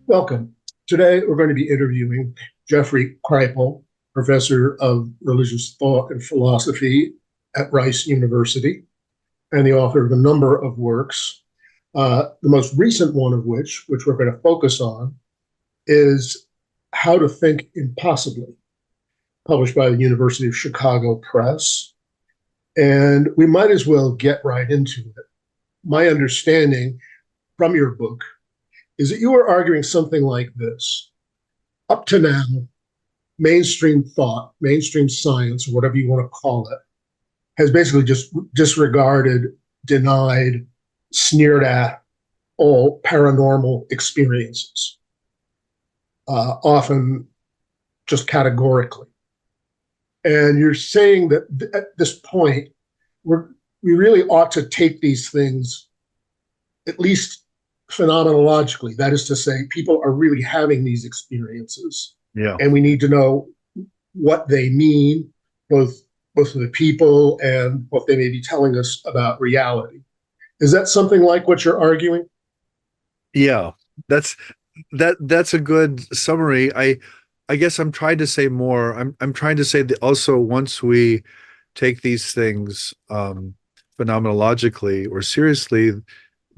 Welcome. Today, we're going to be interviewing Jeffrey Kripal, professor of religious thought and philosophy at Rice University, and the author of a number of works. The most recent one of which we're going to focus on, is How to Think Impossibly, published by the University of Chicago Press. And we might as well get right into it. My understanding from your book is that you are arguing something like this. Up to now, mainstream thought, mainstream science, or whatever you want to call it, has basically just disregarded, denied, sneered at all paranormal experiences, often just categorically. And you're saying that at this point, we really ought to take these things at least phenomenologically. That is to say, people are really having these experiences, Yeah. and we need to know what they mean, both to the people and what they may be telling us about reality. Is that something like what you're arguing? Yeah. That's that's a good summary. I guess I'm trying to say more. I'm trying to say that also once we take these things phenomenologically or seriously,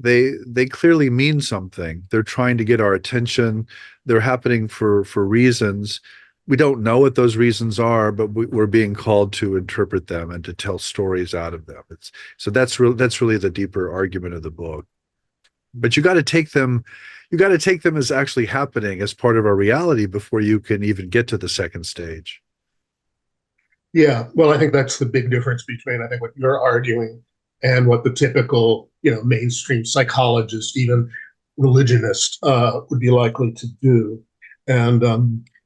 they clearly mean something. They're trying to get our attention. They're happening for reasons. We don't know what those reasons are, but we're being called to interpret them and to tell stories out of them. So that's really the deeper argument of the book. But you got to take them as actually happening as part of our reality before you can even get to the second stage. Yeah, well, I think that's the big difference between I think what you're arguing and what the typical, mainstream psychologist, even religionist, would be likely to do. And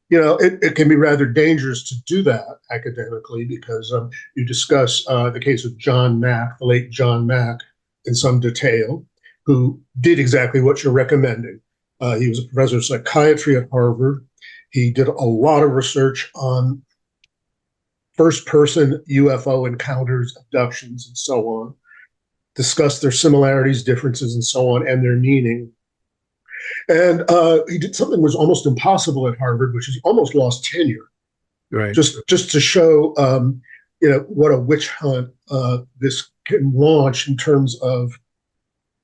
it can be rather dangerous to do that academically because you discuss the case of John Mack, the late John Mack, in some detail, who did exactly what you're recommending. He was a professor of psychiatry at Harvard. He did a lot of research on first person UFO encounters, abductions, and so on, discussed their similarities, differences, and so on, and their meaning. And he did something that was almost impossible at Harvard, which is he almost lost tenure, Right. just to show what a witch hunt this can launch in terms of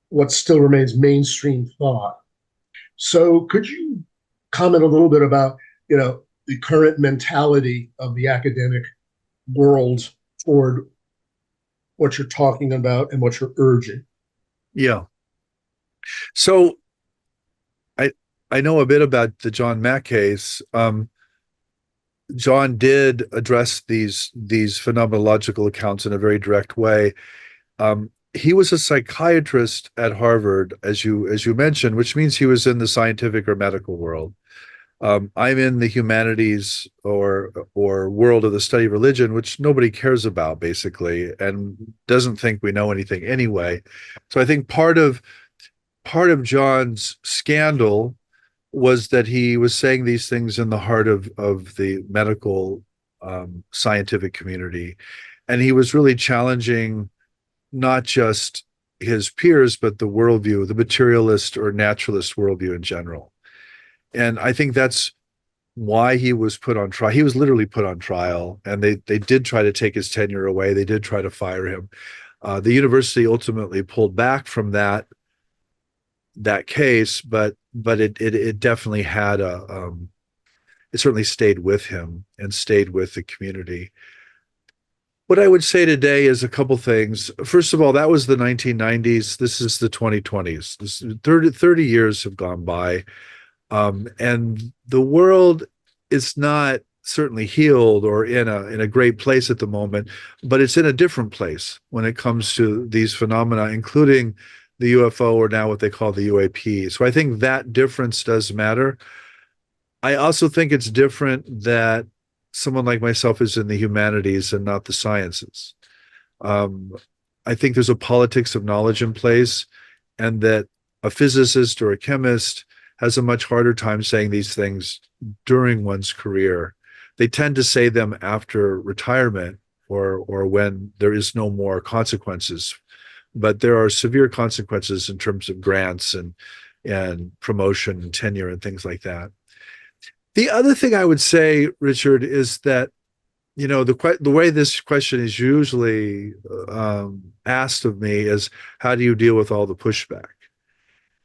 what still remains mainstream thought. So, could you comment a little bit about the current mentality of the academic world toward what you're talking about and what you're urging? Yeah. So I I know a bit about the John Mack case. John did address these phenomenological accounts in a very direct way. He was a psychiatrist at Harvard, as you mentioned, which means he was in the scientific or medical world. I'm in the humanities or world of the study of religion, which nobody cares about basically, and doesn't think we know anything anyway. So I think part of John's scandal was that he was saying these things in the heart of the medical scientific community, and he was really challenging not just his peers but the worldview, the materialist or naturalist worldview in general. And I think that's why he was put on trial. He was literally put on trial, and they did try to take his tenure away. They did try to fire him. The university ultimately pulled back from that case, but it definitely had it certainly stayed with him and stayed with the community. What I would say today is a couple things. First of all, that was the 1990s. This is the 2020s. 30 years have gone by. And the world is not certainly healed or in a great place at the moment, but it's in a different place when it comes to these phenomena, including the UFO, or now what they call the UAP. So I think that difference does matter. I also think it's different that someone like myself is in the humanities and not the sciences. Um, I think there's a politics of knowledge in place, and that a physicist or a chemist has a much harder time saying these things during one's career. They tend to say them after retirement or when there is no more consequences. But there are severe consequences in terms of grants and promotion and tenure and things like that. The other thing I would say, Richard, is that the way this question is usually asked of me is, how do you deal with all the pushback?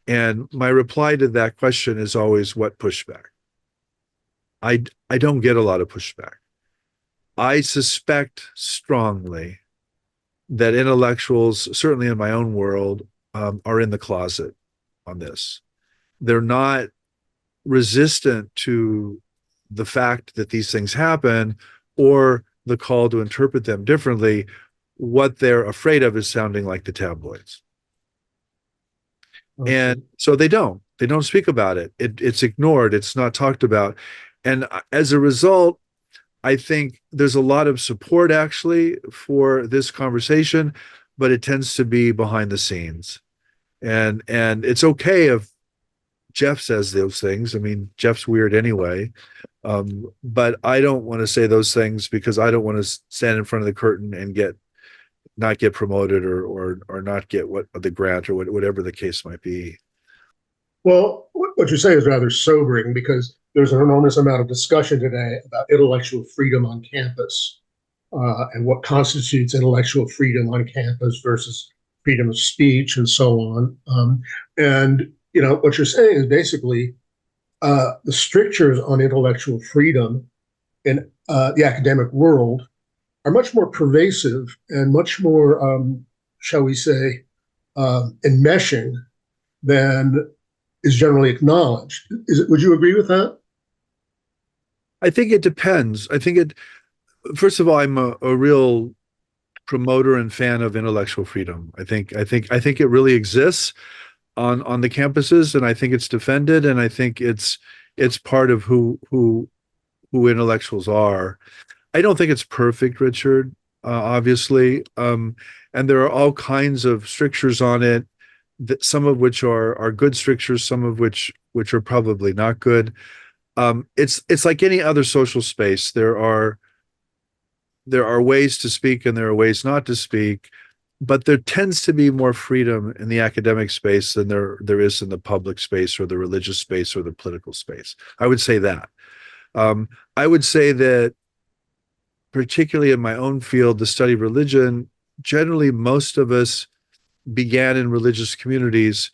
And my reply to that question is always, what pushback? I don't get a lot of pushback. I suspect strongly that intellectuals, certainly in my own world, are in the closet on this. They're not resistant to the fact that these things happen or the call to interpret them differently. What they're afraid of is sounding like the tabloids. Okay. And so they don't speak about it. It's ignored. It's not talked about. And as a result, I think there's a lot of support actually for this conversation, but it tends to be behind the scenes. And it's okay if Jeff says those things. I mean, Jeff's weird anyway. But I don't want to say those things because I don't want to stand in front of the curtain and not get promoted or not get the grant or whatever the case might be. Well, what you say is rather sobering because there's an enormous amount of discussion today about intellectual freedom on campus and what constitutes intellectual freedom on campus versus freedom of speech and so on. And what you're saying is basically the strictures on intellectual freedom in the academic world are much more pervasive and much more, shall we say, enmeshing than is generally acknowledged. Would you agree with that? I think it depends. First of all, I'm a real promoter and fan of intellectual freedom. I think it really exists on the campuses, and I think it's defended, and I think it's part of who intellectuals are. I don't think it's perfect, Richard, obviously. And there are all kinds of strictures on it, some of which are good strictures, some of which are probably not good. It's like any other social space. There are ways to speak and there are ways not to speak, but there tends to be more freedom in the academic space than there is in the public space or the religious space or the political space. I would say that. I would say that particularly in my own field, the study of religion, generally most of us began in religious communities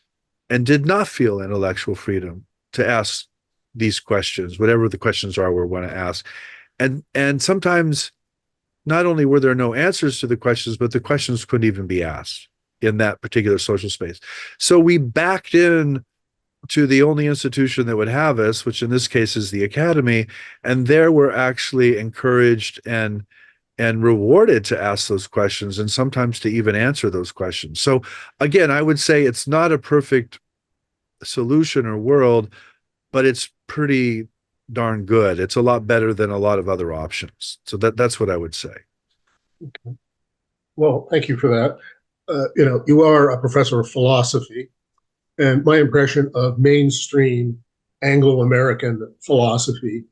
and did not feel intellectual freedom to ask these questions, whatever the questions are we want to ask. And sometimes not only were there no answers to the questions, but the questions couldn't even be asked in that particular social space. So we backed in to the only institution that would have us, which in this case is the academy, and there we're actually encouraged and rewarded to ask those questions and sometimes to even answer those questions. So again, I would say it's not a perfect solution or world, but it's pretty darn good. It's a lot better than a lot of other options. So that's what I would say. Okay. Well, thank you for that. You are a professor of philosophy, and my impression of mainstream Anglo-American philosophy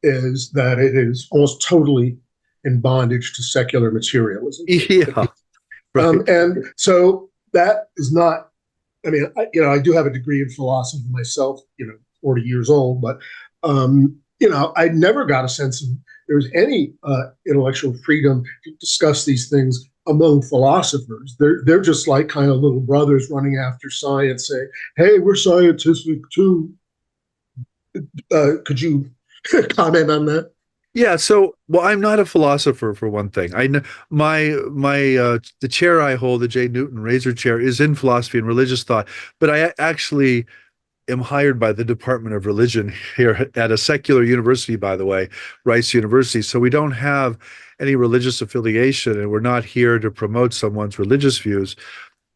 is that it is almost totally in bondage to secular materialism. Yeah. Right. And so that is not, I mean, I do have a degree in philosophy myself, 40 years old, but, I never got a sense of there was any intellectual freedom to discuss these things among philosophers. They're just like kind of little brothers running after science, saying, "Hey, we're scientific too." Could you comment on that? Yeah, so well, I'm not a philosopher for one thing. I know the chair I hold, the J. Newton Razor Chair, is in philosophy and religious thought, but I actually am hired by the Department of Religion here at a secular university, by the way, Rice University. So we don't have any religious affiliation, and we're not here to promote someone's religious views.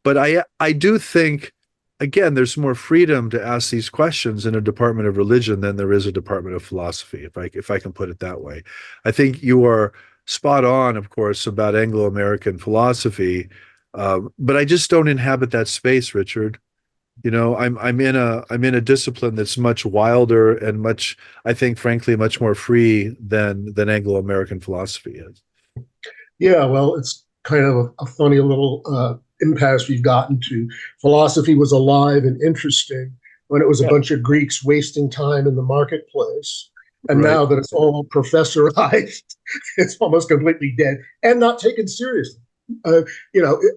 But I do think, again, there's more freedom to ask these questions in a Department of Religion than there is a Department of Philosophy, if I can put it that way. I think you are spot on, of course, about Anglo-American philosophy, but I just don't inhabit that space, Richard. I'm in a discipline that's much wilder and much, I think, frankly, much more free than Anglo-American philosophy is. Yeah, well, it's kind of a funny little impasse we've gotten to. Philosophy was alive and interesting when it was a Yeah. bunch of Greeks wasting time in the marketplace. And Right. now that it's all professorized, it's almost completely dead and not taken seriously.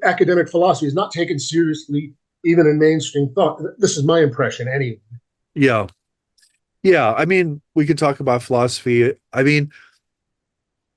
Academic philosophy is not taken seriously even in mainstream thought. This is my impression anyway. Yeah. Yeah. I mean, we could talk about philosophy. I mean,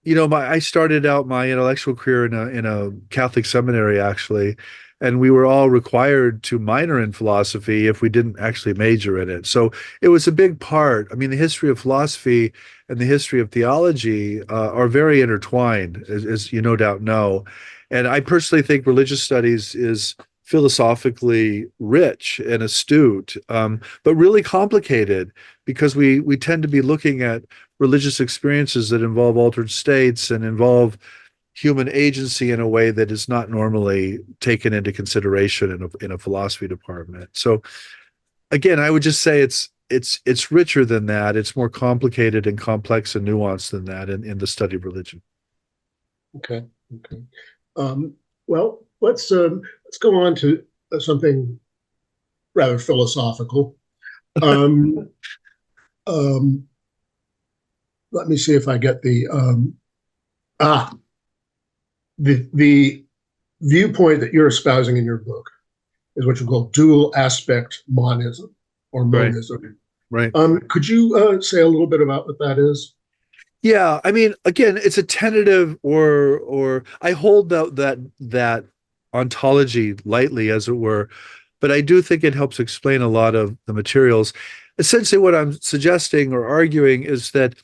I started out my intellectual career in a Catholic seminary, actually, and we were all required to minor in philosophy if we didn't actually major in it. So it was a big part. I mean, the history of philosophy and the history of theology are very intertwined, as you no doubt know. And I personally think religious studies is philosophically rich and astute, but really complicated because we tend to be looking at religious experiences that involve altered states and involve human agency in a way that is not normally taken into consideration in a philosophy department. So again, I would just say it's richer than that. It's more complicated and complex and nuanced than that in the study of religion. Okay. Okay. Um, well, let's go on to something rather philosophical. Um, um, Let me see if I get ah the viewpoint that you're espousing in your book is what you call dual aspect monism or Right. monism. Right. Could you say a little bit about what that is? Yeah, I mean, again, it's a tentative or I hold that ontology lightly, as it were, but I do think it helps explain a lot of the materials. Essentially, what I'm suggesting or arguing is that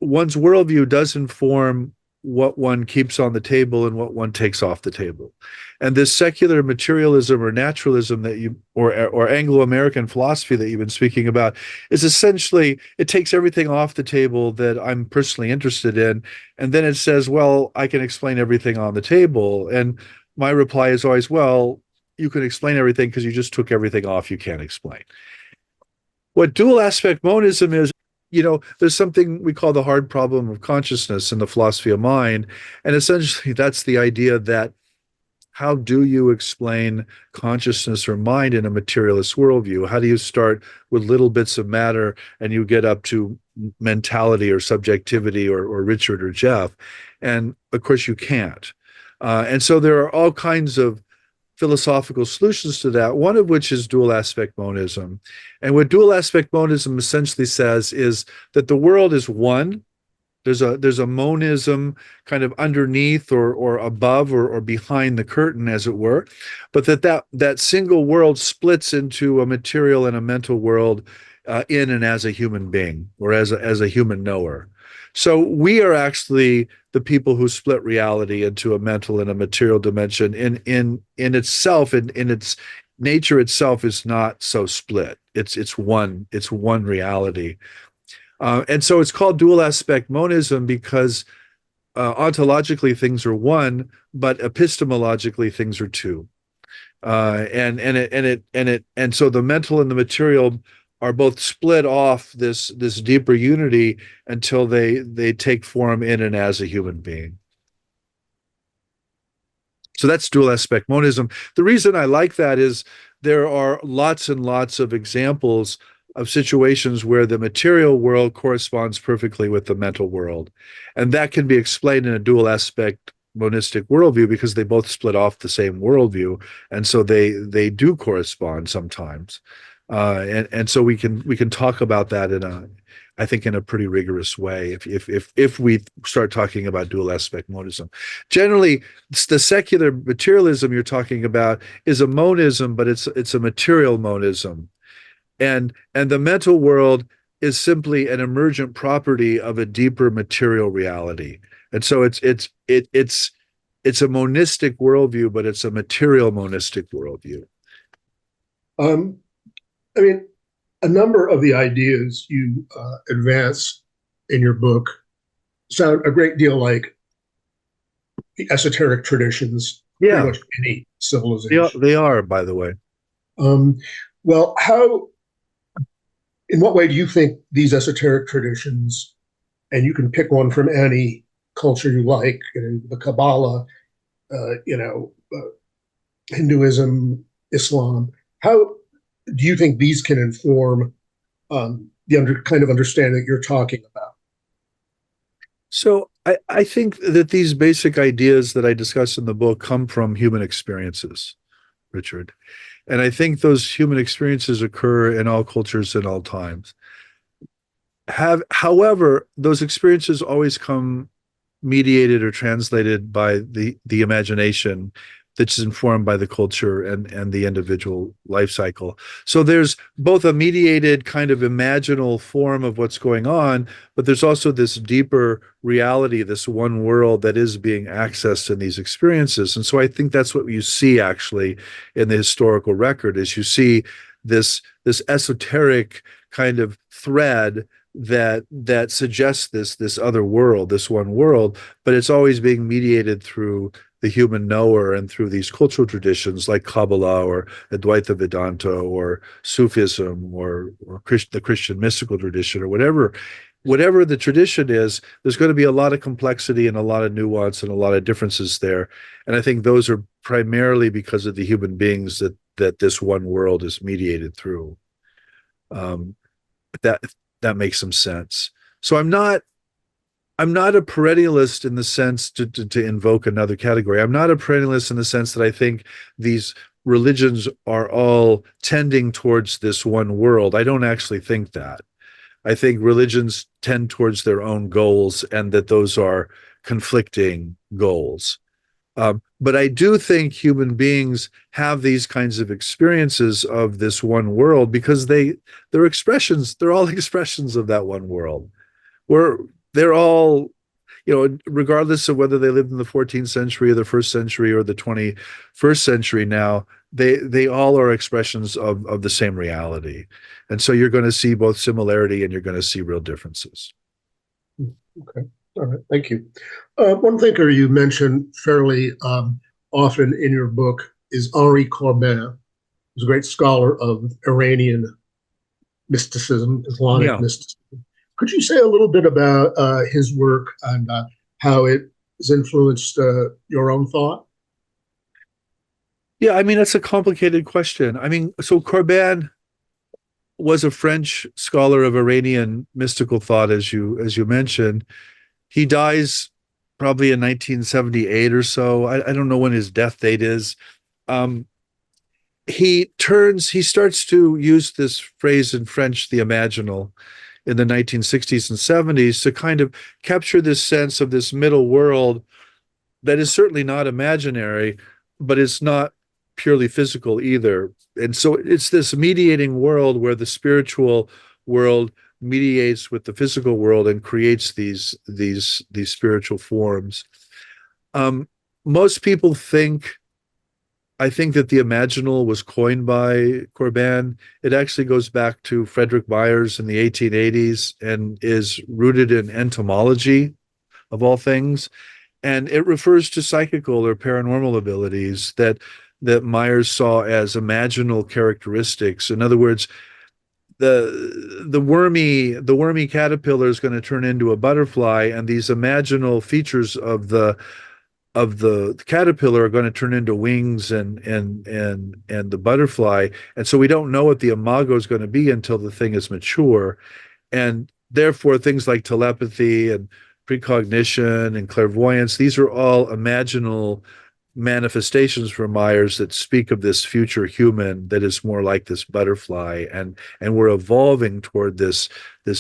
one's worldview does inform what one keeps on the table and what one takes off the table. And this secular materialism or naturalism that you or Anglo-American philosophy that you've been speaking about is essentially it takes everything off the table that I'm personally interested in, and then it says, well, I can explain everything on the table. And my reply is always, well, you can explain everything because you just took everything off you can't explain. What dual aspect monism is, there's something we call the hard problem of consciousness in the philosophy of mind. And essentially, that's the idea that how do you explain consciousness or mind in a materialist worldview? How do you start with little bits of matter and you get up to mentality or subjectivity or Richard or Jeff? And of course, you can't. And so there are all kinds of philosophical solutions to that, one of which is dual aspect monism. And what dual aspect monism essentially says is that the world is one. There's a monism kind of underneath or above or behind the curtain, as it were, but that single world splits into a material and a mental world in and as a human being or as a human knower. So we are actually the people who split reality into a mental and a material dimension. In itself, in its nature itself, is not so split. It's one reality. And so it's called dual aspect monism because ontologically things are one, but epistemologically things are two. And so the mental and the material are both split off this deeper unity until they take form in and as a human being. So that's dual aspect monism. The reason I like that is there are lots and lots of examples of situations where the material world corresponds perfectly with the mental world. And that can be explained in a dual aspect monistic worldview because they both split off the same worldview. And so they do correspond sometimes. And so we can talk about that I think in a pretty rigorous way if we start talking about dual aspect monism. Generally, the secular materialism you're talking about is a monism, but it's a material monism. And the mental world is simply an emergent property of a deeper material reality. And so it's a monistic worldview, but it's a material monistic worldview. Um, I mean, a number of the ideas you advance in your book sound a great deal like the esoteric traditions, pretty Yeah, much any civilization. they are, by the way. Um, well, in what way do you think these esoteric traditions, and you can pick one from any culture you like, the Kabbalah, Hinduism, Islam. How do you think these can inform kind of understanding that you're talking about? So I think that these basic ideas that I discuss in the book come from human experiences, Richard. And I think those human experiences occur in all cultures and all times. However, those experiences always come mediated or translated by the imagination that's informed by the culture and the individual life cycle. So there's both a mediated kind of imaginal form of what's going on, but there's also this deeper reality, this one world that is being accessed in these experiences. And so I think that's what you see actually in the historical record is you see this esoteric kind of thread that suggests this other world, this one world, but it's always being mediated through the human knower and through these cultural traditions like Kabbalah or Advaita Vedanta or Sufism or the Christian mystical tradition or whatever the tradition is. There's going to be a lot of complexity and a lot of nuance and a lot of differences there, and I think those are primarily because of the human beings that this one world is mediated through. Um, that that makes some sense. So I'm not a perennialist in the sense to invoke another category. I'm not a perennialist in the sense that I think these religions are all tending towards this one world. I don't actually think that. I think religions tend towards their own goals and that those are conflicting goals. But I do think human beings have these kinds of experiences of this one world because they're all expressions of that one world. Where they're all, regardless of whether they lived in the 14th century or the first century or the 21st century now, they all are expressions of the same reality. And so you're going to see both similarity and you're going to see real differences. Okay. All right. Thank you. One thinker you mentioned fairly often in your book is Ari Corban, who's a great scholar of Iranian mysticism, Islamic mysticism. Could you say a little bit about his work and how it has influenced your own thought? Yeah, I mean, that's a complicated question. I mean, so Corban was a French scholar of Iranian mystical thought, as you mentioned. He dies probably in 1978 or so. I don't know when his death date is. Um, he starts to use this phrase in French, the imaginal, in the 1960s and 70s to kind of capture this sense of this middle world that is certainly not imaginary, but it's not purely physical either. And so it's this mediating world where the spiritual world mediates with the physical world and creates these spiritual forms. Most people I think that the imaginal was coined by Corban. It actually goes back to Frederick Myers in the 1880s and is rooted in entomology, of all things. And it refers to psychical or paranormal abilities that Myers saw as imaginal characteristics. In other words, the wormy caterpillar is going to turn into a butterfly, and these imaginal features of the caterpillar are going to turn into wings and the butterfly. And so we don't know what the imago is going to be until the thing is mature. And therefore, things like telepathy and precognition and clairvoyance, these are all imaginal manifestations from Myers that speak of this future human that is more like this butterfly, and we're evolving toward this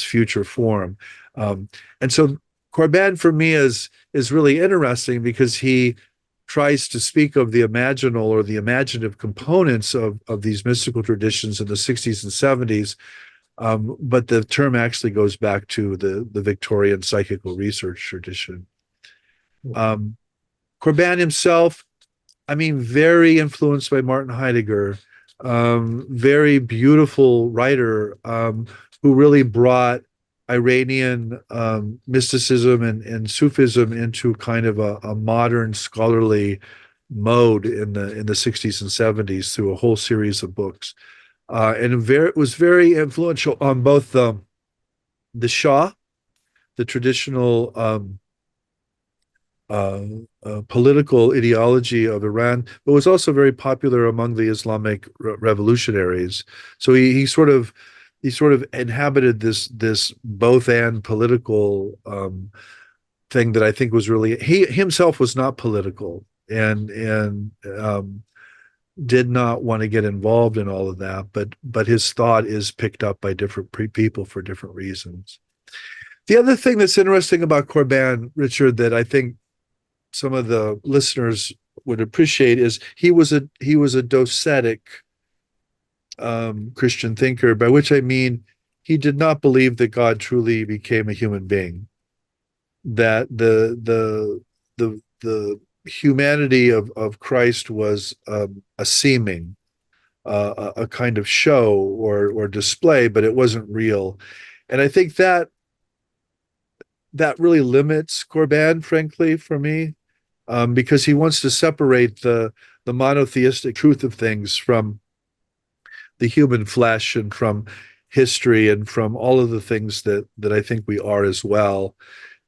future form. And so Corban for me is really interesting because he tries to speak of the imaginal or the imaginative components of these mystical traditions in the 60s and 70s. But the term actually goes back to the Victorian psychical research tradition. Corban himself, I mean, very influenced by Martin Heidegger, very beautiful writer who really brought Iranian mysticism and Sufism into kind of a modern scholarly mode in the 60s and 70s through a whole series of books. And it was very influential on both the Shah, the traditional political ideology of Iran, but was also very popular among the Islamic revolutionaries. So he sort of inhabited this both and political thing that I think was really, he himself was not political and did not want to get involved in all of that, but his thought is picked up by different people for different reasons. The other thing that's interesting about Corban, Richard, that I think some of the listeners would appreciate is he was a docetic Christian thinker, by which I mean he did not believe that God truly became a human being, that the humanity of Christ was a seeming, a kind of show or display, but it wasn't real. And I think that really limits Corban, frankly, for me, because he wants to separate the monotheistic truth of things from the human flesh and from history and from all of the things that I think we are as well.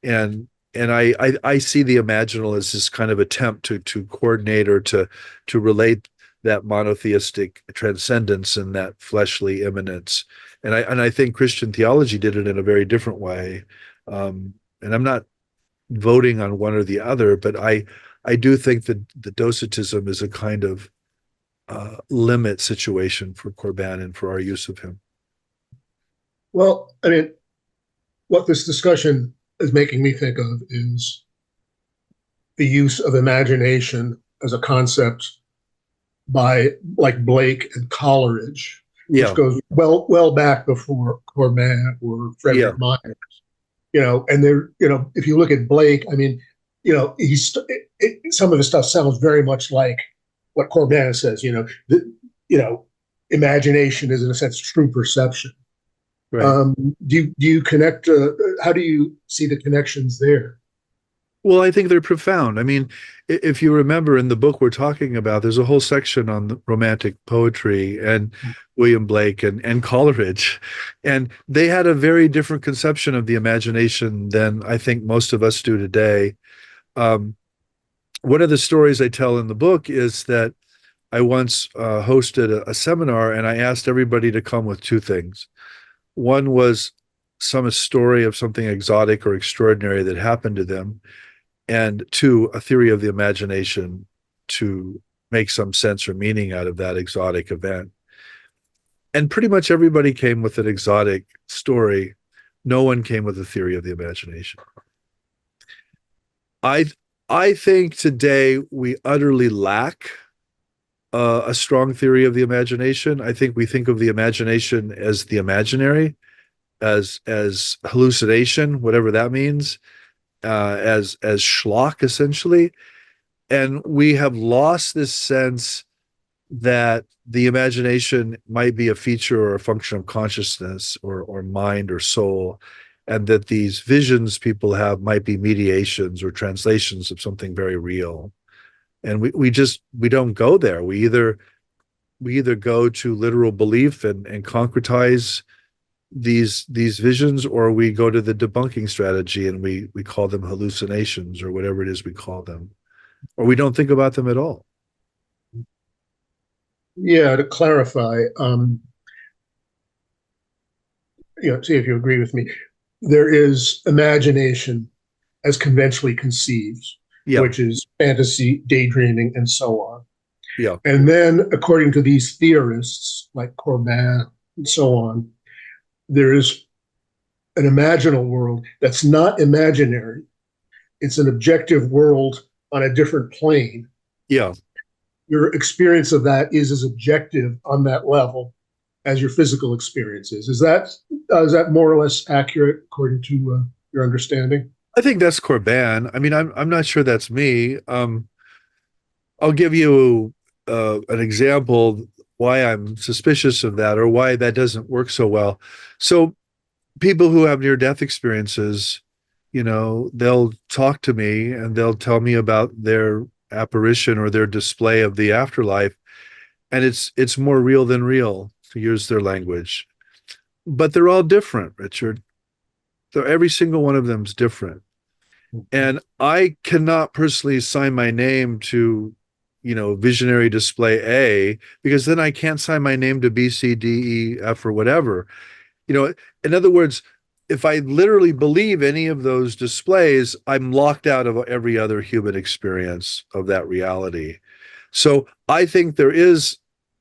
And I see the imaginal as this kind of attempt to coordinate or to relate that monotheistic transcendence and that fleshly immanence. And I think Christian theology did it in a very different way. And I'm not voting on one or the other, but I do think that the docetism is a kind of limit situation for Corban and for our use of him. Well, I mean, what this discussion is making me think of is the use of imagination as a concept by like Blake and Coleridge, which goes well back before Corban or Frederick Myers. And there, if you look at Blake, I mean, some of his stuff sounds very much like what Corban says. Imagination is in a sense true perception. Right. Do you connect? How do you see the connections there? Well, I think they're profound. I mean, if you remember in the book we're talking about, there's a whole section on the romantic poetry and William Blake and Coleridge. And they had a very different conception of the imagination than I think most of us do today. One of the stories I tell in the book is that I once hosted a seminar and I asked everybody to come with two things. One was some story of something exotic or extraordinary that happened to them, and two, a theory of the imagination to make some sense or meaning out of that exotic event. And pretty much everybody came with an exotic story. No one came with a theory of the imagination. I think today we utterly lack a strong theory of the imagination. I think we think of the imagination as the imaginary, as hallucination, whatever that means, as schlock, essentially. And we have lost this sense that the imagination might be a feature or a function of consciousness or mind or soul, and that these visions people have might be mediations or translations of something very real. And we don't go there. We either go to literal belief and concretize these visions, or we go to the debunking strategy and we call them hallucinations or whatever it is we call them, or we don't think about them at all. Yeah, to clarify, see if you agree with me. There is imagination as conventionally conceived, which is fantasy, daydreaming, and so on. Yeah. And then, according to these theorists like Corban and so on, there is an imaginal world that's not imaginary. It's an objective world on a different plane. Yeah. Your experience of that is as objective on that level as your physical experience is. Is that more or less accurate according to your understanding? I think that's Corban. I mean, I'm not sure that's me. I'll give you an example why I'm suspicious of that, or why that doesn't work so well. So people who have near-death experiences, they'll talk to me and they'll tell me about their apparition or their display of the afterlife, and it's more real than real, to use their language. But they're all different, Richard. So every single one of them is different. And I cannot personally sign my name to, visionary display A, because then I can't sign my name to B, C, D, E, F, or whatever. You know, in other words, if I literally believe any of those displays, I'm locked out of every other human experience of that reality. So I think there is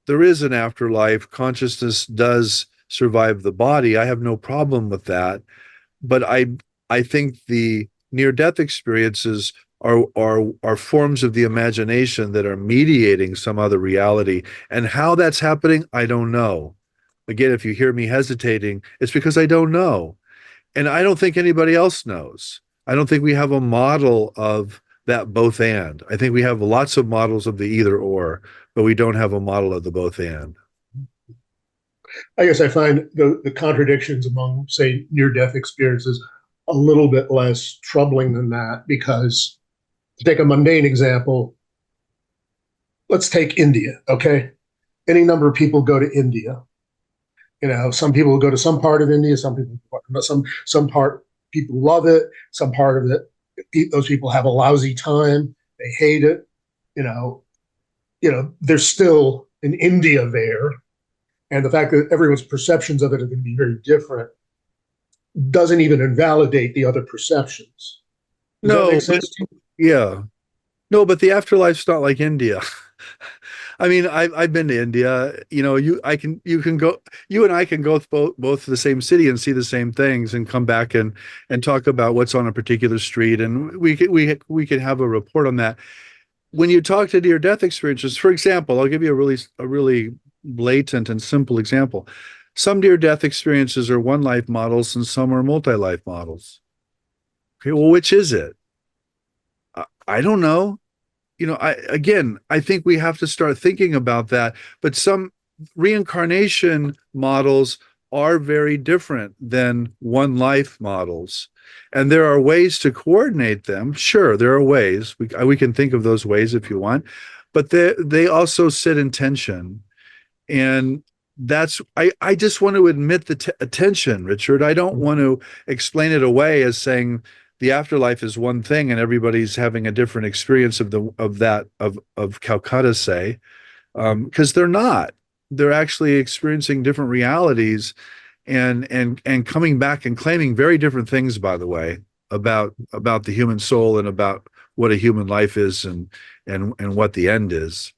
an afterlife. Consciousness does survive the body. I have no problem with that. But I think the near death experiences are forms of the imagination that are mediating some other reality. And how that's happening, I don't know. Again, if you hear me hesitating, it's because I don't know. And I don't think anybody else knows. I don't think we have a model of that both and. I think we have lots of models of the either or, but we don't have a model of the both and. I guess I find the contradictions among, say, near death experiences a little bit less troubling than that because, to take a mundane example, let's take India, okay? Any number of people go to India. Some people go to some part of India, some part people love it, some part of it, those people have a lousy time, they hate it. You know, there's still an India there, and the fact that everyone's perceptions of it are going to be very different doesn't even invalidate the other perceptions. Does that make No, but sense to you? yeah. No, but the afterlife's not like India. I mean, I've been to India. You can go. You and I can go both to the same city and see the same things, and come back and talk about what's on a particular street, and we can have a report on that. When you talk to near death experiences, for example, I'll give you a really blatant and simple example. Some near death experiences are one life models, and some are multi life models. Okay, well, which is it? I don't know. I think we have to start thinking about that. But some reincarnation models are very different than one life models. And there are ways to coordinate them. Sure, there are ways. We can think of those ways if you want, but they also sit in tension. And I just want to admit the attention, Richard. I don't want to explain it away as saying the afterlife is one thing and everybody's having a different experience of Calcutta, say, because they're not. They're actually experiencing different realities and coming back and claiming very different things, by the way, about the human soul and about what a human life is and what the end is.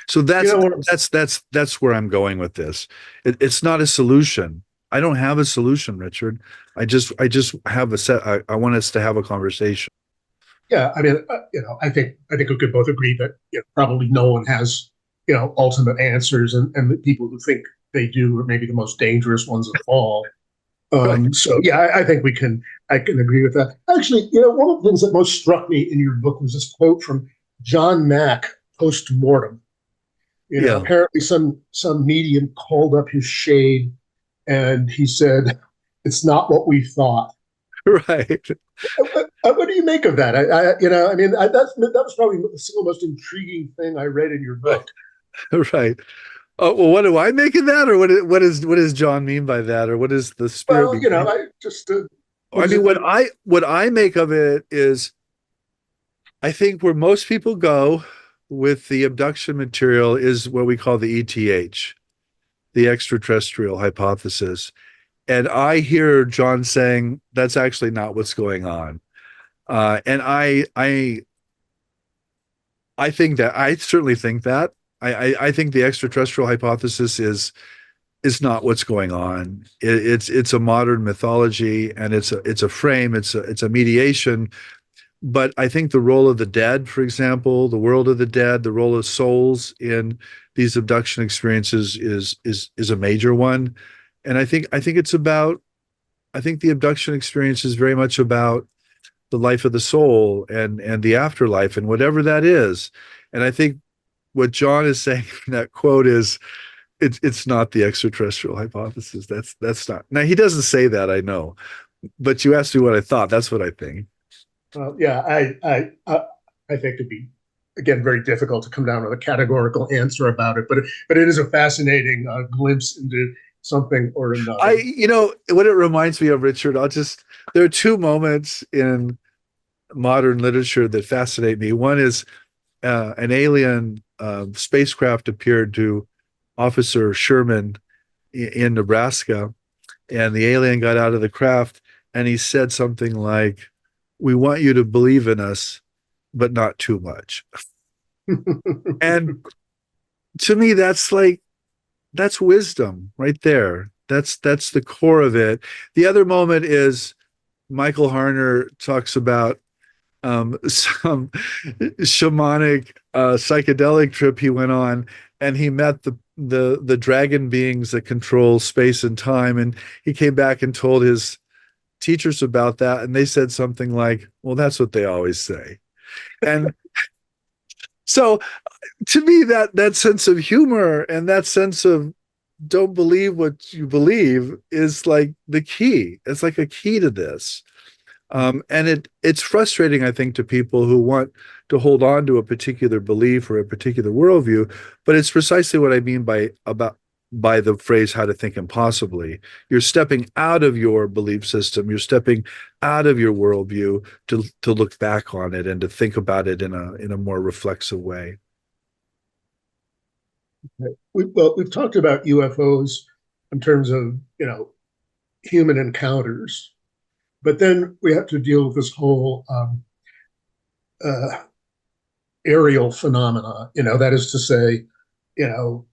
So You that's know what? that's where I'm going with this. It's not a solution. I don't have a solution, Richard. I just have a set. I want us to have a conversation. Yeah, I mean, I think we could both agree that probably no one has ultimate answers, and the people who think they do are maybe the most dangerous ones of all. Right. So yeah, I think I can agree with that. Actually, one of the things that most struck me in your book was this quote from John Mack post mortem. Yeah. Apparently some medium called up his shade, and he said, "It's not what we thought." Right. What do you make of that? That was probably the single most intriguing thing I read in your Right. book. Right. Oh, well, what do I make of that, or what does John mean by that, or what is the spirit Well, behind? I just what I is mean, it that? what I make of it is, I think where most people go with the abduction material is what we call the ETH, the extraterrestrial hypothesis. And I hear John saying that's actually not what's going on. And I think that I certainly think that I think the extraterrestrial hypothesis is not what's going on. It's a modern mythology, and it's a frame. It's a mediation. But I think the role of the dead, for example, the world of the dead, the role of souls in these abduction experiences is a major one. And I think it's about, I think the abduction experience is very much about the life of the soul and the afterlife and whatever that is. And I think what John is saying in that quote is it's not the extraterrestrial hypothesis. That's not. Now he doesn't say that, I know, but you asked me what I thought. That's what I think. Yeah, I think it'd be again very difficult to come down with a categorical answer about it, but it is a fascinating glimpse into something or I, another. what it reminds me of, Richard, there are two moments in modern literature that fascinate me. One is an alien spacecraft appeared to Officer Sherman in Nebraska, and the alien got out of the craft and he said something like, "We want you to believe in us, but not too much." And to me, that's wisdom right there. That's the core of it. The other moment is Michael Harner talks about some shamanic psychedelic trip he went on, and he met the dragon beings that control space and time, and he came back and told his teachers about that, and they said something like, "Well, that's what they always say." And so to me, that sense of humor and that sense of don't believe what you believe is like the key. It's like a key to this. And it's frustrating, I think, to people who want to hold on to a particular belief or a particular worldview, but it's precisely what I mean by the phrase "how to think impossibly." You're stepping out of your belief system, you're stepping out of your worldview to look back on it and to think about it in a more reflexive way. We've talked about UFOs in terms of, human encounters, but then we have to deal with this whole uh, aerial phenomena. That is to say, you know,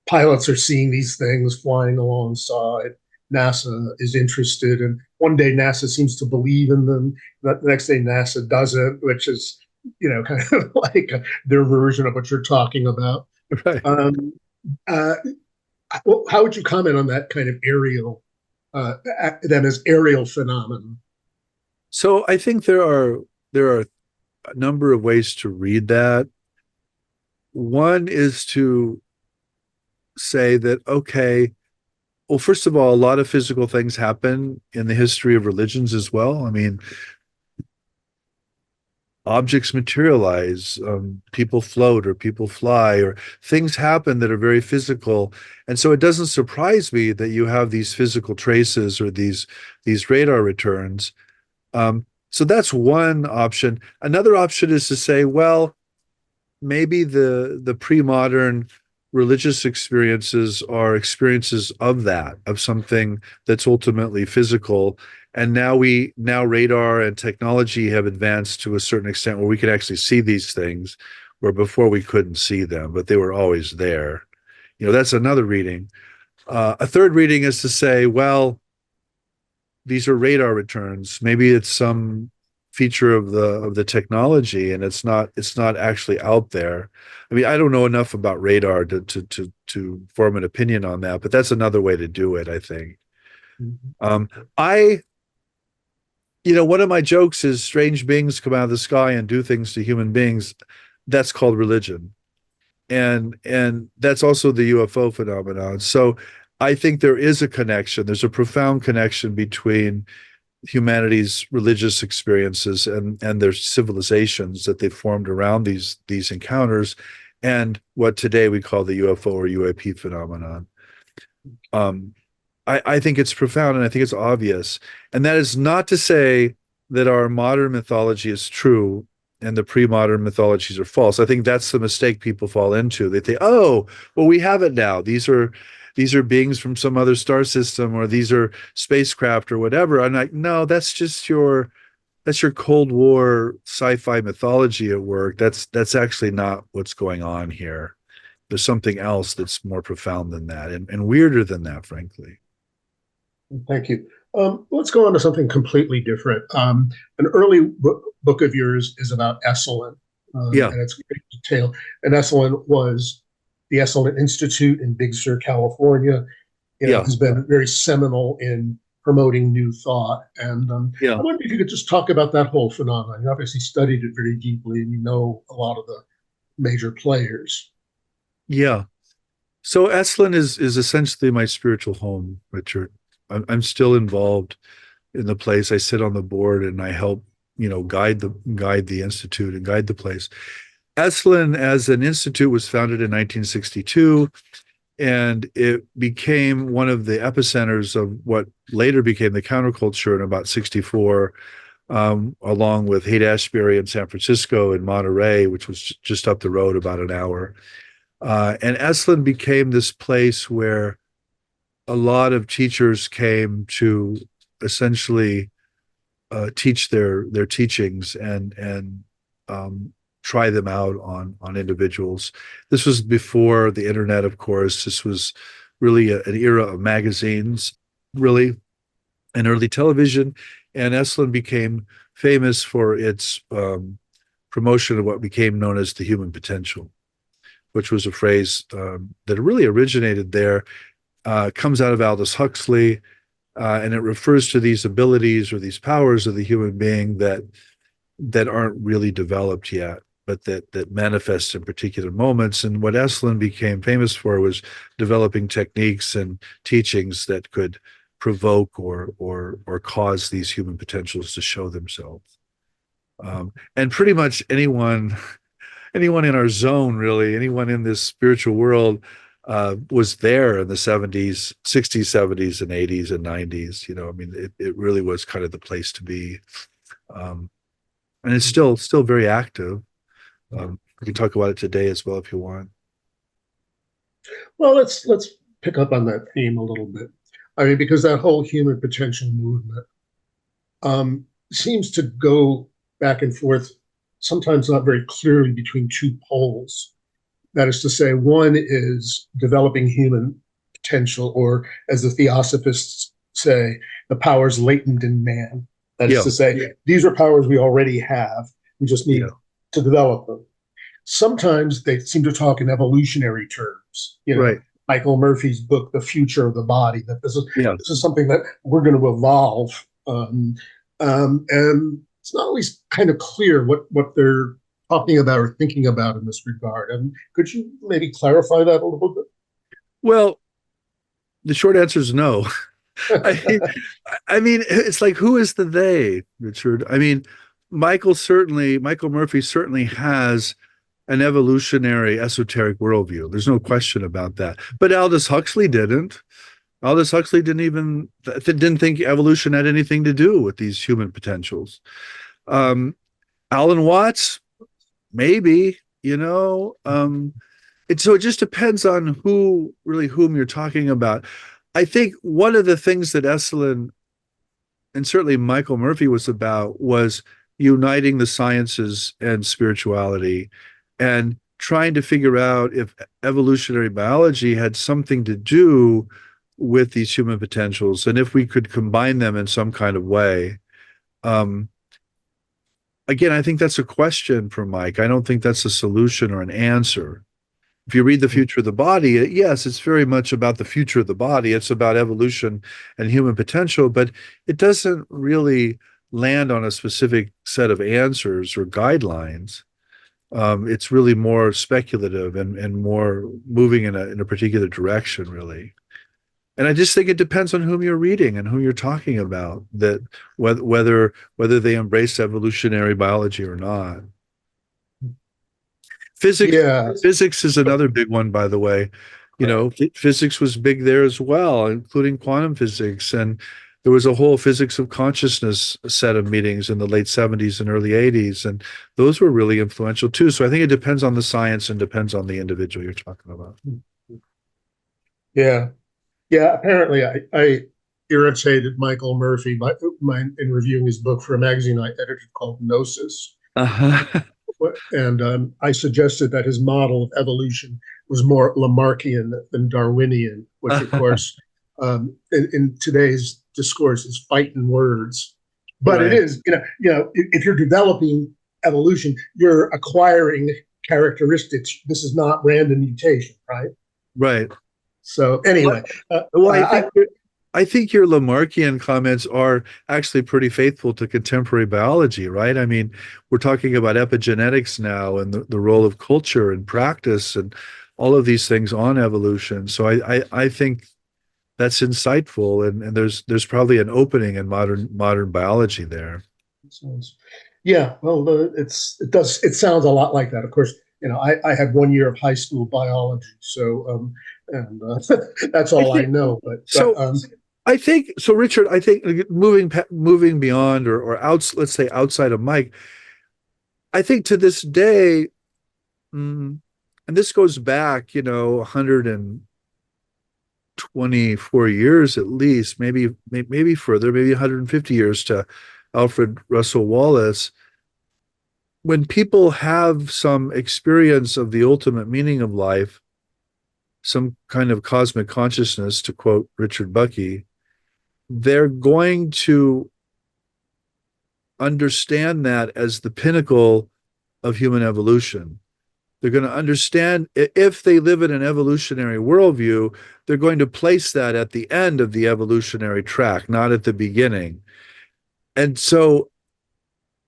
pilots are seeing these things flying alongside. NASA is interested, and one day NASA seems to believe in them. The next day NASA doesn't, which is, kind of like their version of what you're talking about. Right. Um, uh, how would you comment on that kind of aerial, that is aerial phenomenon? So I think there are a number of ways to read that. One is to say that, okay, well, first of all, a lot of physical things happen in the history of religions as well. I mean, objects materialize, people float or people fly, or things happen that are very physical. And so it doesn't surprise me that you have these physical traces or these radar returns. So that's one option. Another option is to say, well, maybe the pre-modern religious experiences are experiences of that, of something that's ultimately physical. And now radar and technology have advanced to a certain extent where we can actually see these things, where before we couldn't see them, but they were always there. That's another reading. A third reading is to say, well, these are radar returns. Maybe it's some feature of the technology, and it's not actually out there. I mean, I don't know enough about radar to form an opinion on that, but that's another way to do it, I think. Mhm. I one of my jokes is strange beings come out of the sky and do things to human beings. That's called religion. And that's also the UFO phenomenon. So I think there is a connection. There's a profound connection between humanity's religious experiences and their civilizations that they formed around these encounters and what today we call the UFO or UAP phenomenon. I think it's profound and I think it's obvious. And that is not to say that our modern mythology is true and the pre-modern mythologies are false. I think that's the mistake people fall into. They think, oh, well, we have it now. These are beings from some other star system, or these are spacecraft or whatever. I'm like, no, that's your Cold War sci-fi mythology at work. That's actually not what's going on here. There's something else that's more profound than that and weirder than that, frankly. Thank you. Let's go on to something completely different. An early book of yours is about Esalen, Yeah, and it's great detail. And Esalen was the Esalen Institute in Big Sur, California. yeah, Has been very seminal in promoting new thought. And I yeah, wonder if you could just talk about that whole phenomenon. You obviously studied it very deeply, and you know a lot of the major players. yeah. So Esalen is essentially my spiritual home, Richard. I'm still involved in the place. I sit on the board and I help, guide the institute and guide the place. Esalen as an institute was founded in 1962. and it became one of the epicenters of what later became the counterculture in about 64, along with Haight-Ashbury in San Francisco and Monterey, which was just up the road about an hour. And Esalen became this place where a lot of teachers came to essentially teach their teachings and try them out on individuals. This was before the internet, of course. This was really an era of magazines, really, and early television. And Esalen became famous for its promotion of what became known as the human potential, which was a phrase that really originated there, comes out of Aldous Huxley, and it refers to these abilities or these powers of the human being that aren't really developed yet, but that manifest in particular moments. And what Esalen became famous for was developing techniques and teachings that could provoke or cause these human potentials to show themselves. And pretty much anyone in our zone, really, anyone in this spiritual world was there in the 70s, 60s, 70s, and 80s and 90s. I mean, it really was kind of the place to be. And it's still very active. We can talk about it today as well if you want. Well, let's pick up on that theme a little bit. I mean, because that whole human potential movement seems to go back and forth, sometimes not very clearly, between two poles. That is to say, one is developing human potential, or as the Theosophists say, the powers latent in man. That is to say, these are powers we already have. We just need to develop them. Sometimes they seem to talk in evolutionary terms. Right. Michael Murphy's book, The Future of the Body, that this is something that we're going to evolve. And it's not always kind of clear what they're talking about or thinking about in this regard. And could you maybe clarify that a little bit? Well, the short answer is no. I mean, it's like, who is the they, Richard? I mean, Michael Murphy certainly has an evolutionary esoteric worldview. There's no question about that. But Aldous Huxley didn't. Aldous Huxley didn't think evolution had anything to do with these human potentials. Alan Watts, maybe, so it just depends on whom you're talking about. I think one of the things that Esalen and certainly Michael Murphy was about was uniting the sciences and spirituality and trying to figure out if evolutionary biology had something to do with these human potentials and if we could combine them in some kind of way. Again, I think that's a question for Mike. I don't think that's a solution or an answer. If you read The Future of the Body, yes, it's very much about the future of the body. It's about evolution and human potential, but it doesn't really land on a specific set of answers or guidelines. It's really more speculative and more moving in a particular direction, really. And I just think it depends on whom you're reading and who you're talking about, that whether they embrace evolutionary biology or not. Physics is another big one, by the way. Physics was big there as well, including quantum physics. And there was a whole physics of consciousness set of meetings in the late 70s and early 80s. And those were really influential too. So I think it depends on the science and depends on the individual you're talking about. Yeah. Apparently, I irritated Michael Murphy in reviewing his book for a magazine I edited called Gnosis. Uh-huh. And I suggested that his model of evolution was more Lamarckian than Darwinian, which, of course, in today's discourse is fighting words. But It is, if you're developing evolution, you're acquiring characteristics. This is not random mutation, right? Right. So anyway, I think your Lamarckian comments are actually pretty faithful to contemporary biology, right? I mean, we're talking about epigenetics now and the role of culture and practice and all of these things on evolution. So I think that's insightful, and there's probably an opening in modern biology there. Yeah, well, it sounds a lot like that. Of course, I had 1 year of high school biology, so and that's I all I think know. But so. I think so, Richard. I think moving beyond or out, let's say outside of Mike. I think to this day, and this goes back, 124 years at least, maybe further, maybe 150 years to Alfred Russel Wallace. When people have some experience of the ultimate meaning of life, some kind of cosmic consciousness, to quote Richard Buckey, they're going to understand that as the pinnacle of human evolution. They're going to understand, if they live in an evolutionary worldview, they're going to place that at the end of the evolutionary track, not at the beginning. And so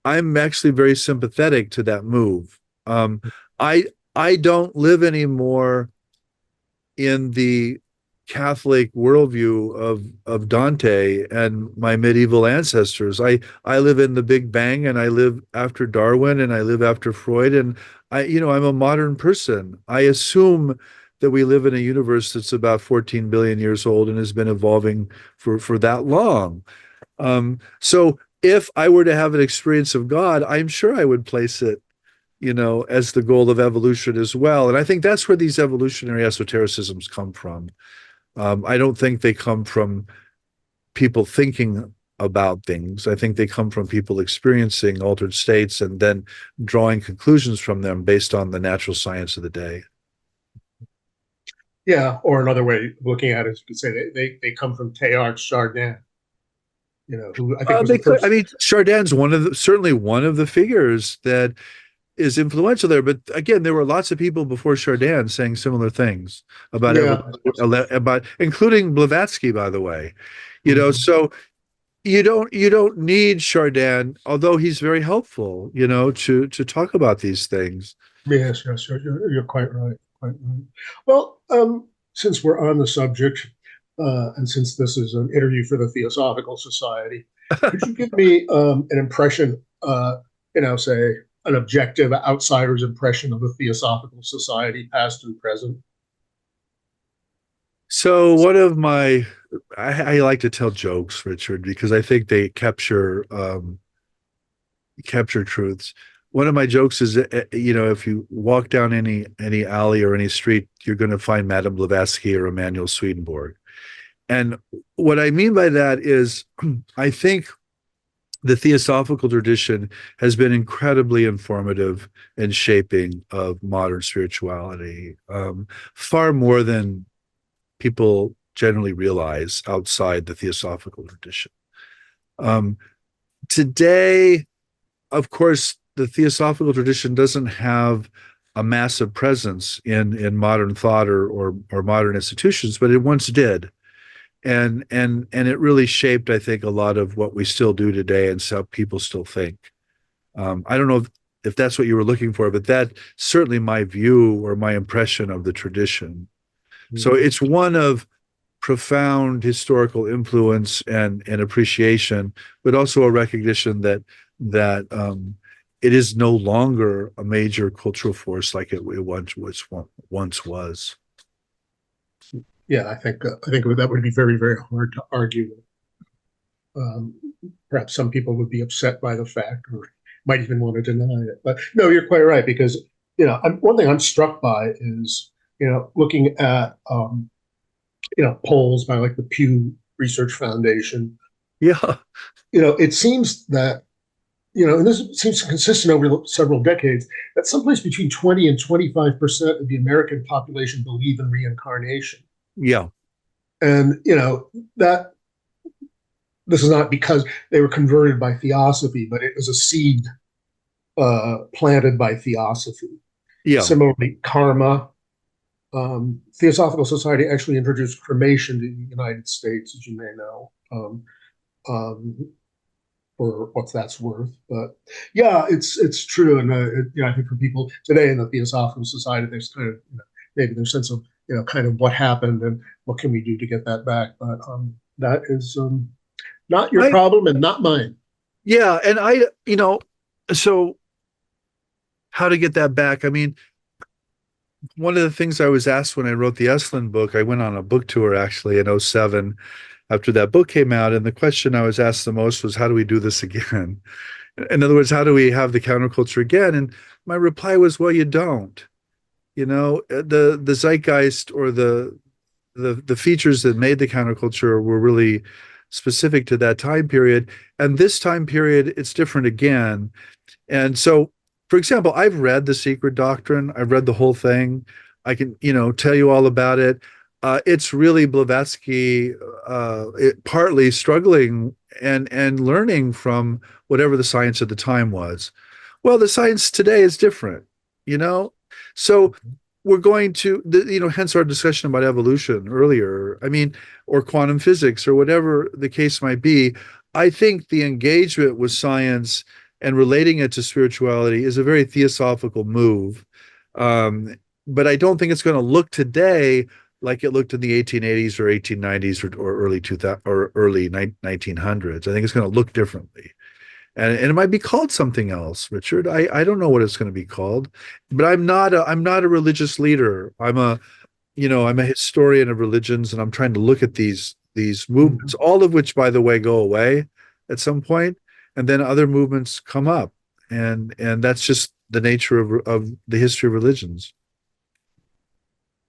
I'm actually very sympathetic to that move. I I don't live anymore in the Catholic worldview of Dante and my medieval ancestors. I live in the Big Bang, and I live after Darwin, and I live after Freud, and I'm a modern person. I assume that we live in a universe that's about 14 billion years old and has been evolving for that long. So if I were to have an experience of God, I'm sure I would place it, as the goal of evolution as well. And I think that's where these evolutionary esotericisms come from. I don't think they come from people thinking about things. I think they come from people experiencing altered states and then drawing conclusions from them based on the natural science of the day. Yeah, or another way of looking at it is you could say they come from Teilhard Chardin, who I think was They the could. I first. mean, Chardin's certainly one of the figures that is influential there. But again, there were lots of people before Chardin saying similar things about Yeah. including Blavatsky, by the way. Mhm. So you don't need Chardin, although he's very helpful, to talk about these things. Yes, yes, you're quite right. Quite right. Well, since we're on the subject, and since this is an interview for the Theosophical Society, could you give me an impression, say an objective outsider's impression of the Theosophical Society, past and present? So I like to tell jokes, Richard, because I think they capture truths. One of my jokes is, if you walk down any alley or any street, you're going to find Madame Blavatsky or Emanuel Swedenborg. And what I mean by that is, I think the theosophical tradition has been incredibly informative in shaping of modern spirituality, far more than people generally realize outside the theosophical tradition. Today, of course, the theosophical tradition doesn't have a massive presence in modern thought or modern institutions, but it once did. And it really shaped, I think, a lot of what we still do today and how people still think. I don't know if that's what you were looking for, but that's certainly my view or my impression of the tradition. So it's one of profound historical influence and appreciation, but also a recognition that it is no longer a major cultural force like it once was. Yeah, I think that would be very, very hard to argue. Um, Perhaps some people would be upset by the fact, or might even want to deny it. But no, you're quite right, because one thing I'm struck by is looking at polls by like the Pew Research Foundation. Yeah. It seems that and this seems consistent over several decades, that someplace between 20 and 25% of the American population believe in reincarnation. Yeah. And that this is not because they were converted by theosophy, but it was a seed planted by theosophy. Yeah. Similarly, karma. Theosophical Society actually introduced cremation to the United States, as you may know, for what that's worth. But yeah, it's true, and I think for people today in the Theosophical Society, there's kind of maybe their sense of kind of what happened and what can we do to get that back. But that is not your I problem and not mine. Yeah, and so how to get that back? I mean, one of the things I was asked when I wrote the Esalen book, I went on a book tour actually in '07 after that book came out. And the question I was asked the most was, how do we do this again? In other words, how do we have the counterculture again? And my reply was, well, you don't. The zeitgeist or the features that made the counterculture were really specific to that time period. And this time period, it's different again. And so, for example, I've read The Secret Doctrine. I've read the whole thing. I can, tell you all about it. It's really Blavatsky, partly struggling and learning from whatever the science at the time was. Well, the science today is different, you know. So we're going to, hence our discussion about evolution earlier. I mean, or quantum physics or whatever the case might be. I think the engagement with science and relating it to spirituality is a very theosophical move. But I don't think it's going to look today like it looked in the 1880s or 1890s or early 2000 or early 1900s. I think it's going to look differently. And it might be called something else, Richard. I don't know what it's going to be called, but I'm not a religious leader. I'm a historian of religions, and I'm trying to look at these movements, all of which, by the way, go away at some point, and then other movements come up, and that's just the nature of the history of religions.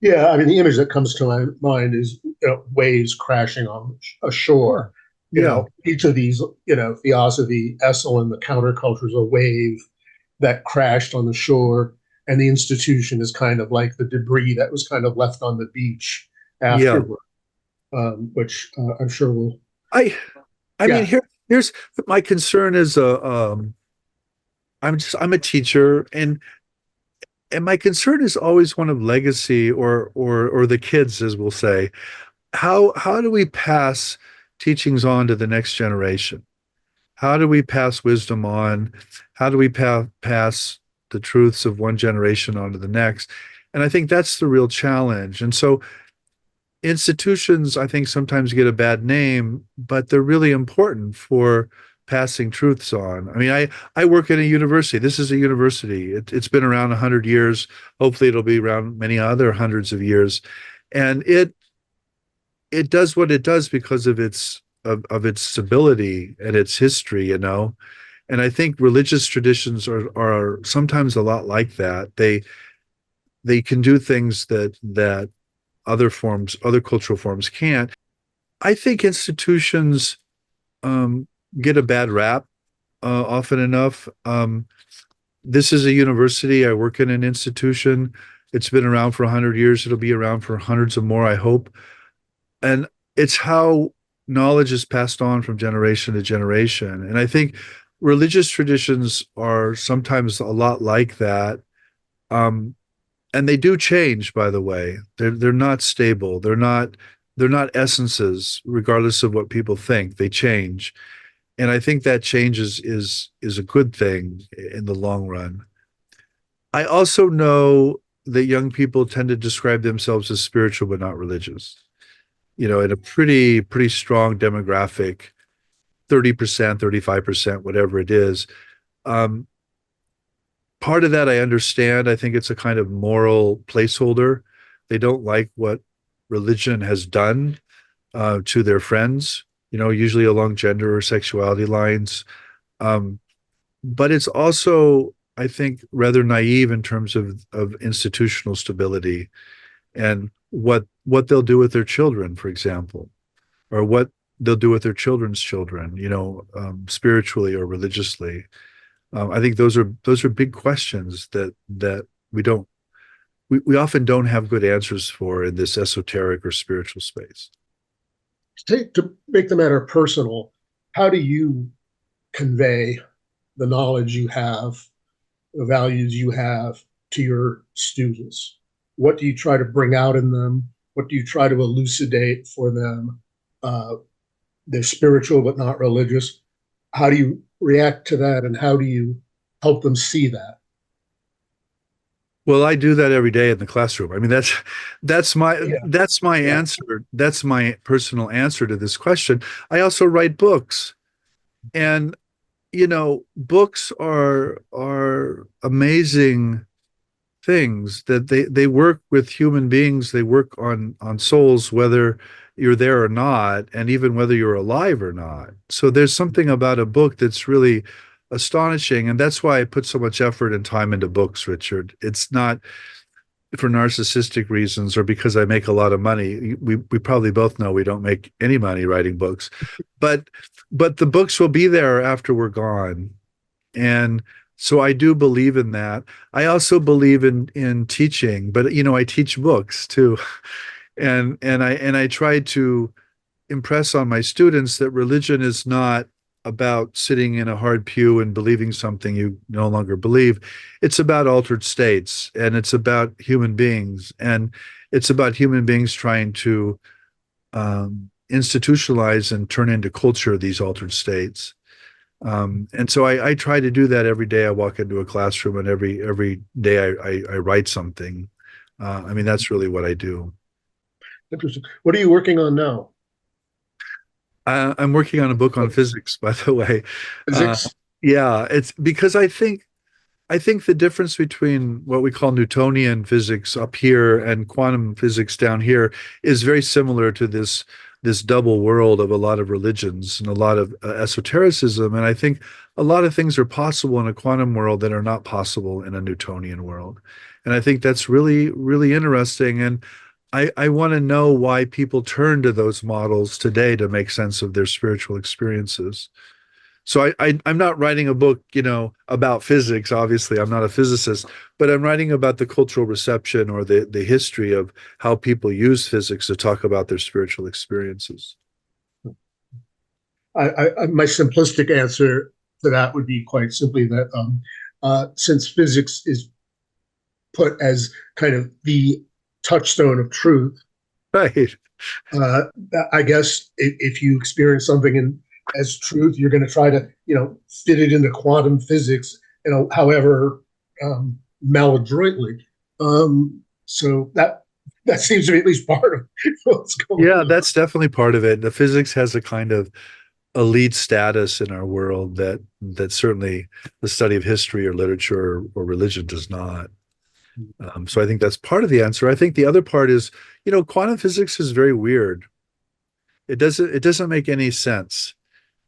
Yeah, I mean, the image that comes to my mind is waves crashing on a shore. Yeah, Each of these, Theosophy, Essel, and the counterculture is a wave that crashed on the shore, and the institution is kind of like the debris that was kind of left on the beach yeah. afterward, which I'm sure will, I I mean yeah. here's my concern is I'm a teacher, and my concern is always one of legacy or the kids, as we'll say. How do we pass teachings on to the next generation? How do we pass wisdom on? How do we pass the truths of one generation on to the next? And I think that's the real challenge. And so institutions, I think, sometimes get a bad name, but they're really important for passing truths on. I mean, I work at a university. This is a university. It's been around 100 years. Hopefully it'll be around many other hundreds of years. And it does what it does because of its stability and its history. And I think religious traditions are sometimes a lot like that. They can do things that other cultural forms can't. I think institutions get a bad rap often enough. This is a university. I work in an institution. It's been around for 100 years. It'll be around for hundreds of more, I hope. And it's how knowledge is passed on from generation to generation. And I think religious traditions are sometimes a lot like that. Um, and they do change, by the way. They're not stable. They're not essences, regardless of what people think. They change. And I think that change is a good thing in the long run. I also know that young people tend to describe themselves as spiritual but not religious. In a pretty strong demographic, 30%, 35%, whatever it is. Um, Part of that I understand. I think it's a kind of moral placeholder. They don't like what religion has done to their friends, usually along gender or sexuality lines. Um, but it's also, I think, rather naive in terms of institutional stability and what they'll do with their children, for example, or what they'll do with their children's children, spiritually or religiously. I think those are big questions that we often don't have good answers for in this esoteric or spiritual space. To make the matter personal, how do you convey the knowledge you have, the values you have to your students? What do you try to bring out in them? What do you try to elucidate for them? Uh, they're spiritual but not religious. How do you react to that, and how do you help them see that? Well, I do that every day in the classroom. I mean, that's my Yeah, that's my yeah. answer. That's my personal answer to this question. I also write books, and books are amazing things, that they work with human beings, they work on souls, whether you're there or not, and even whether you're alive or not. So there's something about a book that's really astonishing, and that's why I put so much effort and time into books, Richard. It's not for narcissistic reasons or because I make a lot of money. We probably both know we don't make any money writing books, but the books will be there after we're gone. And so I do believe in that. I also believe in teaching, but I teach books too. And I try to impress on my students that religion is not about sitting in a hard pew and believing something you no longer believe. It's about altered states, and it's about human beings, and it's about human beings trying to institutionalize and turn into culture these altered states. And so I try to do that every day I walk into a classroom, and every day I write something. I mean, that's really what I do. Interesting. What are you working on now? I'm working on a book on physics, by the way. Uh, Physics? yeah, it's because I think the difference between what we call Newtonian physics up here and quantum physics down here is very similar to this double world of a lot of religions and a lot of esotericism. And I think a lot of things are possible in a quantum world that are not possible in a Newtonian world. And I think that's really, really interesting. And I want to know why people turn to those models today to make sense of their spiritual experiences. So I'm not writing a book, about physics. Obviously, I'm not a physicist, but I'm writing about the cultural reception or the history of how people use physics to talk about their spiritual experiences. My simplistic answer to that would be quite simply that since physics is put as kind of the touchstone of truth, Right. uh, I guess if you experience something as truth, you're going to try to, fit it into quantum physics, however maladroitly. So that seems to be at least part of what's going Yeah, on. that's definitely part of it. The physics has a kind of elite status in our world that certainly the study of history or literature or religion does not. So I think that's part of the answer. I think the other part is, quantum physics is very weird. It doesn't make any sense.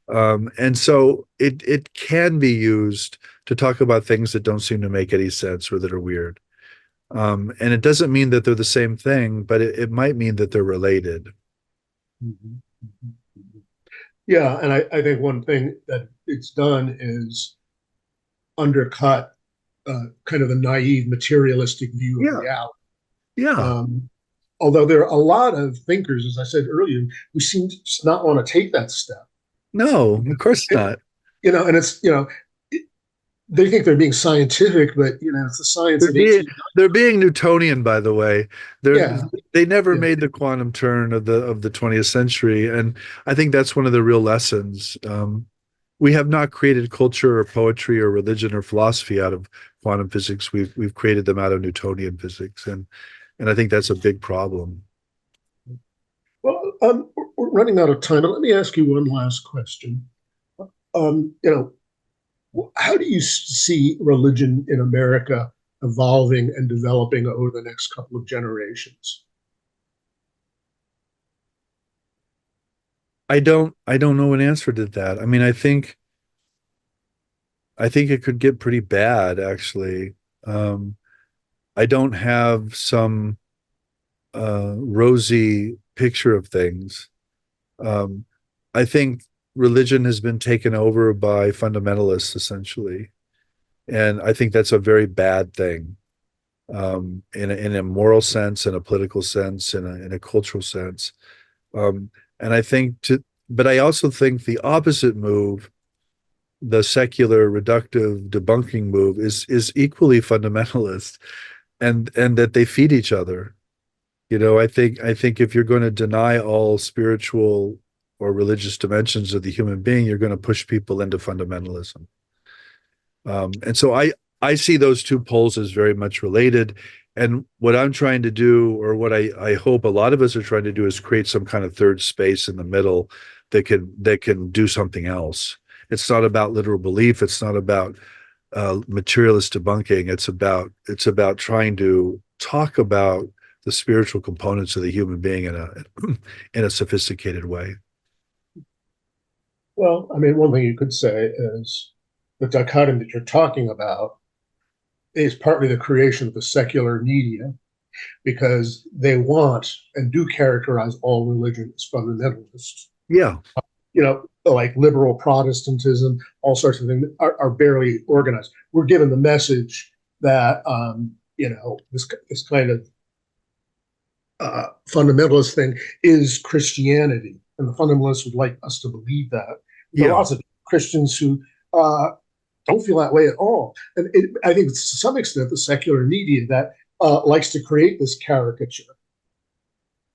And so it can be used to talk about things that don't seem to make any sense or that are weird. And it doesn't mean that they're the same thing, but it might mean that they're related. Mhm. Yeah, and I think one thing that it's done is undercut kind of a naive materialistic view of Yeah, reality. yeah. Um, Although there are a lot of thinkers, as I said earlier, who seem to just not want to take that step. No, of course It, not. and it's, they think they're being scientific, but, it's the science They're of being 18. they're being Newtonian, by the way. They're Yeah, they never yeah. made the quantum turn of the 20th century, and I think that's one of the real lessons. We have not created culture or poetry or religion or philosophy out of quantum physics. We've created them out of Newtonian physics, and I think that's a big problem. Well, we're running out of time, but let me ask you one last question. Um, you know, how do you see religion in America evolving and developing over the next couple of generations? I don't know an answer to that. I mean, I think it could get pretty bad, actually. Um, I don't have some rosy picture of things. Um, I think religion has been taken over by fundamentalists, essentially, and I think that's a very bad thing, in a moral sense, in a political sense, in a cultural sense. Um, and I think but I also think the opposite move, the secular reductive debunking move, is equally fundamentalist, and that they feed each other. I think if you're going to deny all spiritual or religious dimensions of the human being, you're going to push people into fundamentalism. And so I see those two poles as very much related. And what I'm trying to do, or what I hope a lot of us are trying to do, is create some kind of third space in the middle that can do something else. It's not about literal belief. It's not about materialist debunking. It's about trying to talk about the spiritual components of the human being in a in a sophisticated way. Well, I mean, one thing you could say is the dichotomy that you're talking about is partly the creation of the secular media because they want and do characterize all religion as fundamentalist. Yeah, Like liberal Protestantism, all sorts of things are barely organized. We're given the message that this kind of fundamentalist thing is Christianity, and the fundamentalists would like us to believe that. There are yeah. lots of Christians who don't feel that way at all, and I think to some extent the secular media that likes to create this caricature.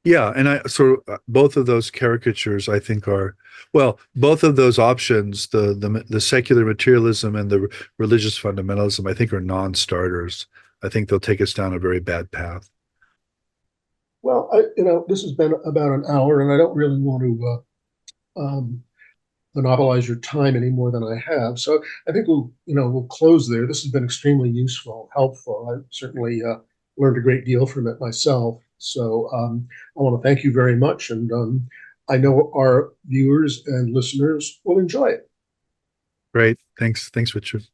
Yeah, and both of those caricatures, I think, are well, both of those options, the secular materialism and the religious fundamentalism, I think, are non-starters. I think they'll take us down a very bad path. Well, this has been about an hour, and I don't really want to monopolize your time any more than I have. So I think we'll close there. This has been extremely useful, helpful. I certainly learned a great deal from it myself. So I want to thank you very much, and I know our viewers and listeners will enjoy it. Great. Thanks, Richard.